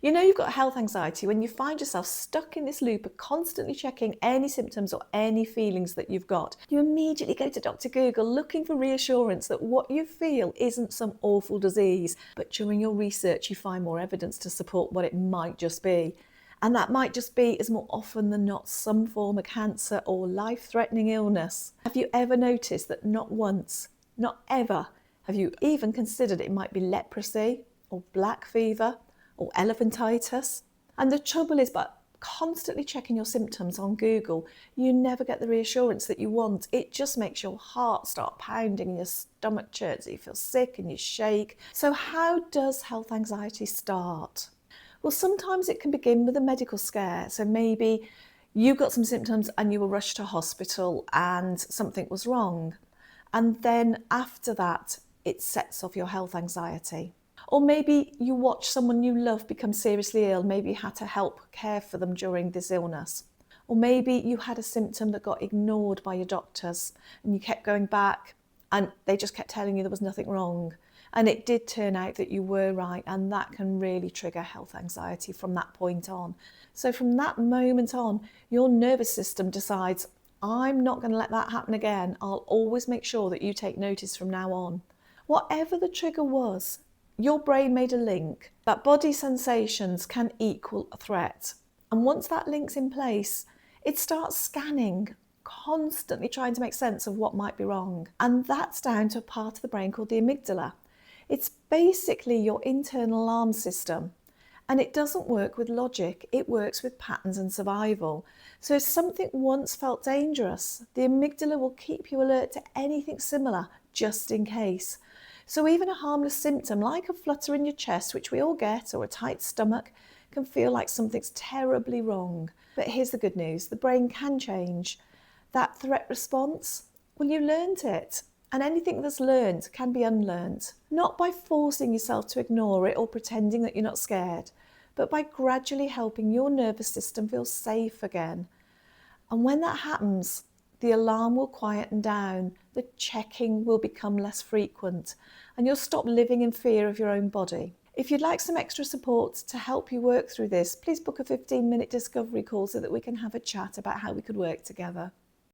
You know you've got health anxiety when you find yourself stuck in this loop of constantly checking any symptoms or any feelings that you've got. You immediately go to Dr. Google looking for reassurance that what you feel isn't some awful disease, but during your research you find more evidence to support what it might just be. And that might just be, as more often than not, some form of cancer or life-threatening illness. Have you ever noticed that not once, not ever, have you even considered it might be leprosy or black fever or elephantitis? And the trouble is, by constantly checking your symptoms on Google, you never get the reassurance that you want. It just makes your heart start pounding and your stomach churns, you feel sick and you shake. So how does health anxiety start? Well, sometimes it can begin with a medical scare. So maybe you got some symptoms and you were rushed to hospital and something was wrong. And then after that, it sets off your health anxiety. Or maybe you watch someone you love become seriously ill. Maybe you had to help care for them during this illness. Or maybe you had a symptom that got ignored by your doctors and you kept going back and they just kept telling you there was nothing wrong. And it did turn out that you were right, and that can really trigger health anxiety from that point on. So from that moment on, your nervous system decides, I'm not going to let that happen again. I'll always make sure that you take notice from now on. Whatever the trigger was, your brain made a link that body sensations can equal a threat. And once that link's in place, it starts scanning, constantly trying to make sense of what might be wrong. And that's down to a part of the brain called the amygdala. It's basically your internal alarm system. And it doesn't work with logic, it works with patterns and survival. So if something once felt dangerous, the amygdala will keep you alert to anything similar, just in case. So even a harmless symptom like a flutter in your chest, which we all get, or a tight stomach, can feel like something's terribly wrong. But here's the good news, the brain can change. That threat response, well, you learned it. And anything that's learned can be unlearned. Not by forcing yourself to ignore it or pretending that you're not scared, but by gradually helping your nervous system feel safe again. And when that happens, the alarm will quieten down, the checking will become less frequent, and you'll stop living in fear of your own body. If you'd like some extra support to help you work through this, please book a 15-minute discovery call so that we can have a chat about how we could work together.